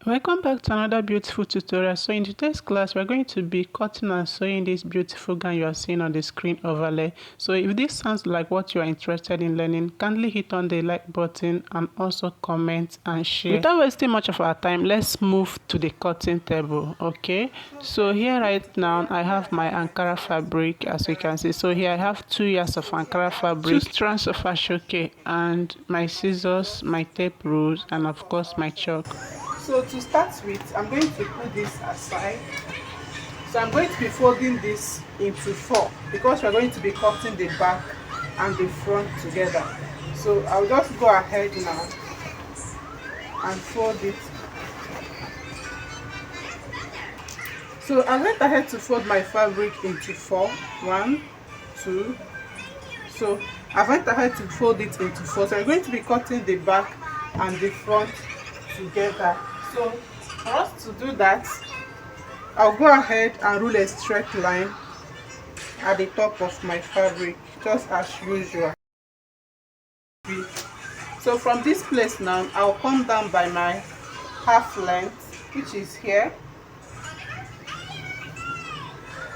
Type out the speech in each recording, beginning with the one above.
Welcome back to another beautiful tutorial. So in today's class, we're going to be cutting and sewing this beautiful gown you are seeing on the screen overlay. So if this sounds like what you are interested in learning, kindly hit on the like button and also comment and share. Without wasting much of our time, let's move to the cutting table. Okay, so here right now I have my Ankara fabric, as you can see. So here I have 2 yards of Ankara fabric, 2 strands of Ashoke, and my scissors, my tape rules, and of course my chalk. So to start with, I'm going to put this aside. So I'm going to be folding this into 4 because we're going to be cutting the back and the front together. So I'll just go ahead now and fold it. So I went ahead to fold my fabric into 4. 1, 2. So I went ahead to fold it into 4. So I'm going to be cutting the back and the front together. So for us to do that, I'll go ahead and rule a straight line at the top of my fabric, just as usual. So from this place now, I'll come down by my half length, which is here.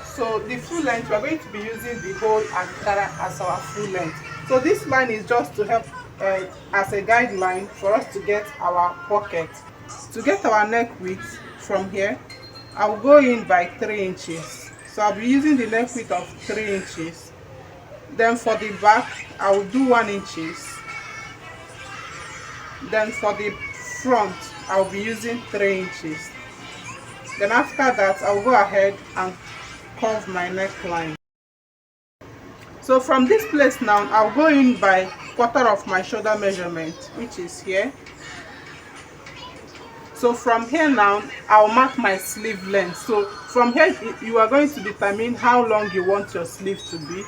So the full length, we're going to be using the Bold Ankara as our full length. So this line is just to help as a guideline for us to get our pocket. To get our neck width from here, I'll go in by 3 inches. So I'll be using the neck width of 3 inches. Then for the back, I will do 1 inch. Then for the front, I'll be using 3 inches. Then after that, I'll go ahead and curve my neckline. So from this place now, I'll go in by quarter of my shoulder measurement, which is here. So from here now, I'll mark my sleeve length. So from here, you are going to determine how long you want your sleeve to be.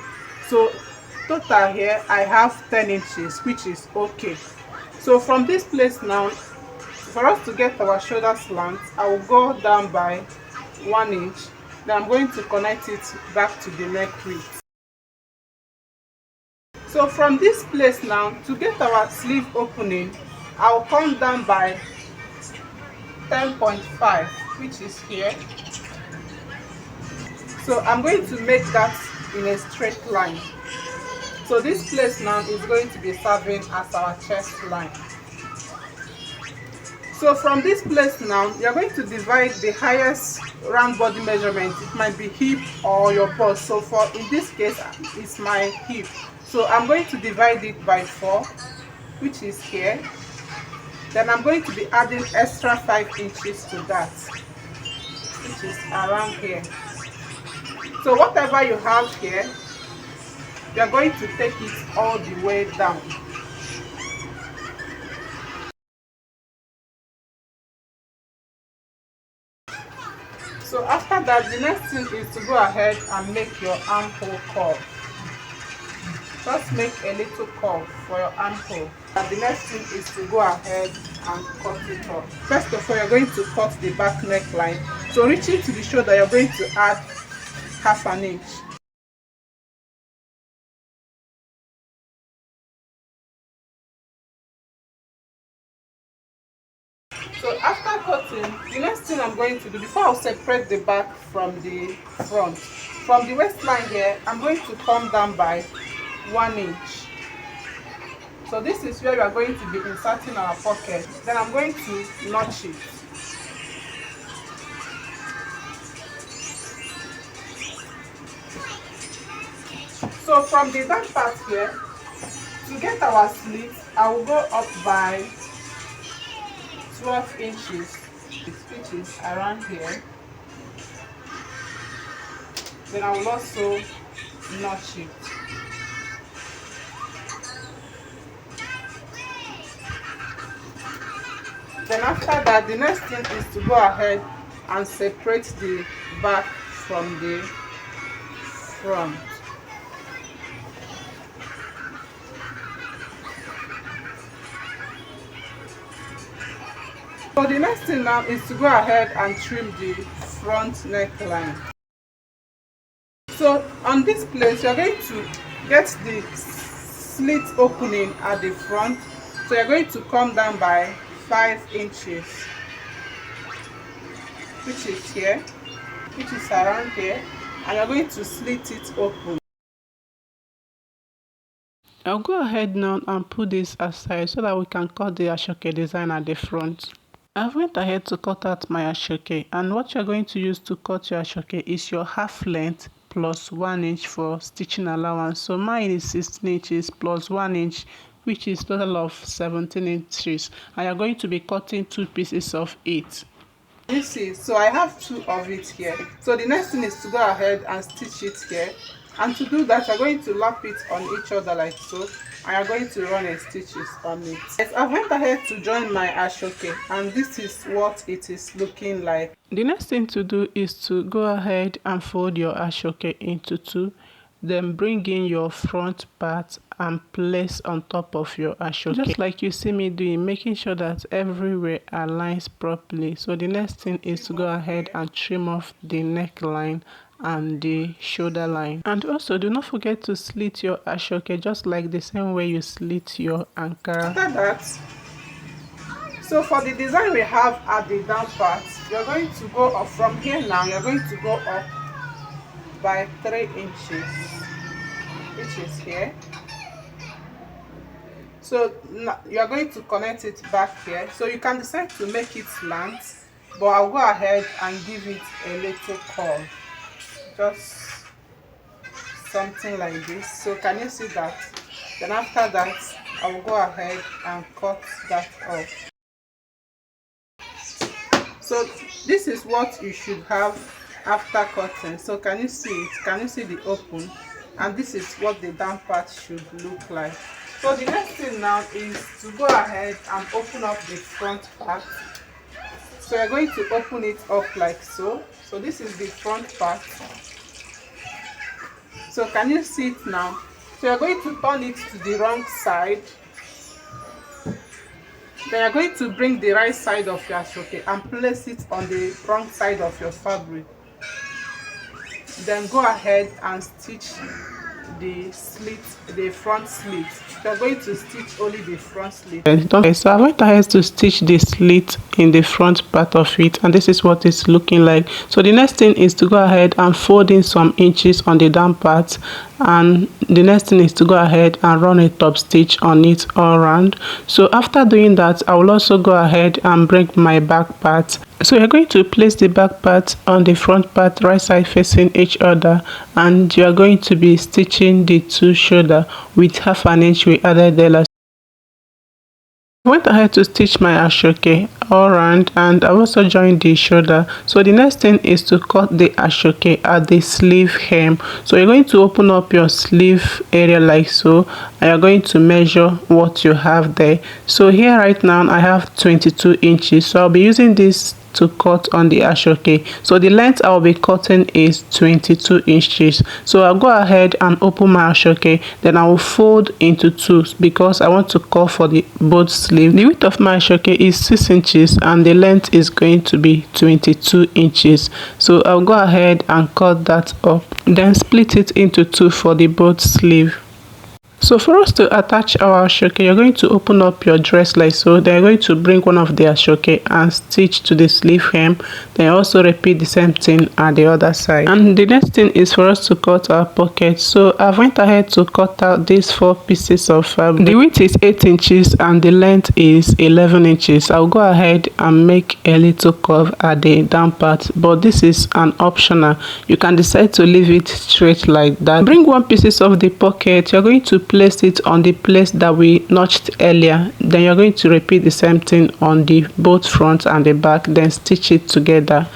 So total here, I have 10 inches, which is okay. So from this place now, for us to get our shoulder slant, I will go down by 1 inch. Then I'm going to connect it back to the neck width. So from this place now, to get our sleeve opening, I'll come down by 10.5, which is here. So I'm going to make that in a straight line. So this place now is going to be serving as our chest line. So from this place now, you're going to divide the highest round body measurement. It might be hip or your bust. So for in this case, it's my hip. So I'm going to divide it by 4, which is here. Then I'm going to be adding extra 5 inches to that, which is around here. So whatever you have here, you're going to take it all the way down. So after that, the next thing is to go ahead and make your armhole curve. Just make a little curve for your armhole. And the next thing is to go ahead and cut it off. First of all, you're going to cut the back neckline. So reaching to the shoulder, you're going to add half an inch. So after cutting, the next thing I'm going to do, before I'll separate the back from the front, from the waistline here, I'm going to come down by 1 inch. So this is where we are going to be inserting our pocket. Then I'm going to notch it. So from the back part here, to get our slit, I will go up by 12 inches, which is around here. Then I will also notch it. Then after that, the next thing is to go ahead and separate the back from the front. So the next thing now is to go ahead and trim the front neckline. So on this place, you're going to get the slit opening at the front. So you're going to come down by 5 inches. which is here, which is around here, and you're going to slit it open. I'll go ahead now and put this aside so that we can cut the Ashoke design at the front. I've went ahead to cut out my Ashoke, and what you're going to use to cut your Ashoke is your half length plus 1 inch for stitching allowance. So mine is 16 inches plus 1 inch, which is total of 17 inches, and you're going to be cutting 2 pieces of it. You see, so I have 2 of it here. So the next thing is to go ahead and stitch it here, and to do that you're going to lap it on each other like so, and you're going to run a stitches on it. Yes, I went ahead to join my Ashoke, and this is what it is looking like. The next thing to do is to go ahead and fold your Ashoke into 2, then bring in your front part and place on top of your Ashoke, just like you see me doing, making sure that everywhere aligns properly. So the next thing is to go ahead and trim off the neckline and the shoulder line, and also do not forget to slit your Ashoke just like the same way you slit your Ankara. After that, so for the design we have at the down part, you're going to go up from here. Now you're going to go up by 3 inches, which is here. So now you are going to connect it back here. So you can decide to make it slant, but I'll go ahead and give it a little curve, just something like this. So can you see that? Then after that I will go ahead and cut that off. So this is what you should have after cutting. So can you see it? Can you see the open? And this is what the down part should look like. So the next thing now is to go ahead and open up the front part. So you're going to open it up like so. So this is the front part. So can you see it now? So you're going to turn it to the wrong side. Then you're going to bring the right side of your Ashoke and place it on the wrong side of your fabric. Then go ahead and stitch the slit, the front slit. You're going to stitch only the front slit. Okay, so I went ahead to stitch the slit in the front part of it, and this is what it's looking like. So the next thing is to go ahead and fold in some inches on the down part, and the next thing is to go ahead and run a top stitch on it all around. So after doing that, I will also go ahead and bring my back part. So you're going to place the back part on the front part, right side facing each other, and you are going to be stitching the 2 shoulder with half an inch we added there. I went ahead to stitch my Ashoke all around, and I also joined the shoulder. So the next thing is to cut the Ashoke at the sleeve hem. So you're going to open up your sleeve area like so, and you're going to measure what you have there. So here right now I have 22 inches, so I'll be using this to cut on the Ashoke. So the length I'll be cutting is 22 inches. So I'll go ahead and open my Ashoke, then I will fold into 2 because I want to cut for the both sleeve. The width of my Ashoke is 6 inches and the length is going to be 22 inches. So I'll go ahead and cut that up, then split it into 2 for the both sleeve. So for us to attach our Ashoke, you're going to open up your dress like so. Then you're going to bring one of the Ashoke and stitch to the sleeve hem. Then also repeat the same thing at the other side. And the next thing is for us to cut our pocket. So I went ahead to cut out these 4 pieces of fabric. The width is 8 inches and the length is 11 inches. I'll go ahead and make a little curve at the down part, but this is an optional. You can decide to leave it straight like that. Bring 1 piece of the pocket. You're going to place it on the place that we notched earlier. Then you're going to repeat the same thing on the both front and the back, then stitch it together.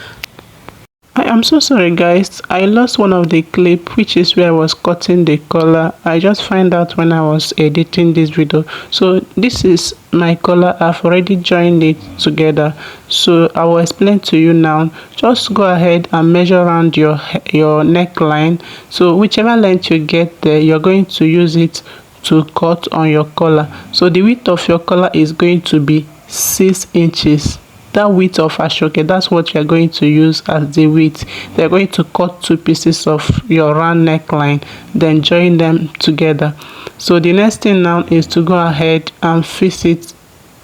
I am so sorry guys, I lost one of the clip, which is where I was cutting the collar. I just found out when I was editing this video. So this is my collar. I've already joined it together, so I will explain to you now. Just go ahead and measure around your neckline. So whichever length you get there, you're going to use it to cut on your collar. So the width of your collar is going to be 6 inches. That width of Ashoke, that's what you're going to use as the width. They're going to cut 2 pieces of your round neckline, then join them together. So the next thing now is to go ahead and fix it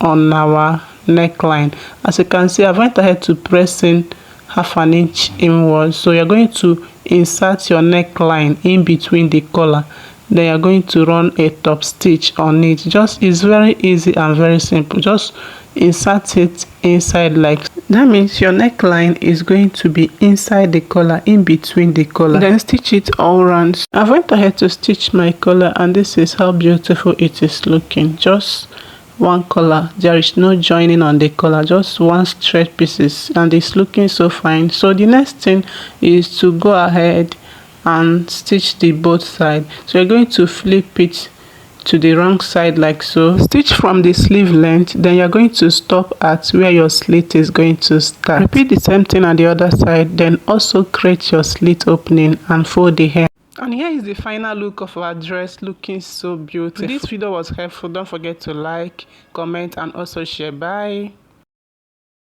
on our neckline. As you can see, I went ahead to press in 1/2 inch inwards. So you're going to insert your neckline in between the collar, then you're going to run a top stitch on it. Just, it's very easy and very simple. Just insert it inside, like that means your neckline is going to be inside the collar, in between the collar, then stitch it all around. I went ahead to stitch my collar, and this is how beautiful it is looking. Just one collar, there is no joining on the collar, just one straight pieces, and it's looking so fine. So the next thing is to go ahead and stitch the both side. So you're going to flip it to the wrong side like so, stitch from the sleeve length, then you're going to stop at where your slit is going to start. Repeat the same thing on the other side, then also create your slit opening and fold the hem. And here is the final look of our dress, looking so beautiful. If this video was helpful, don't forget to like, comment, and also share. Bye.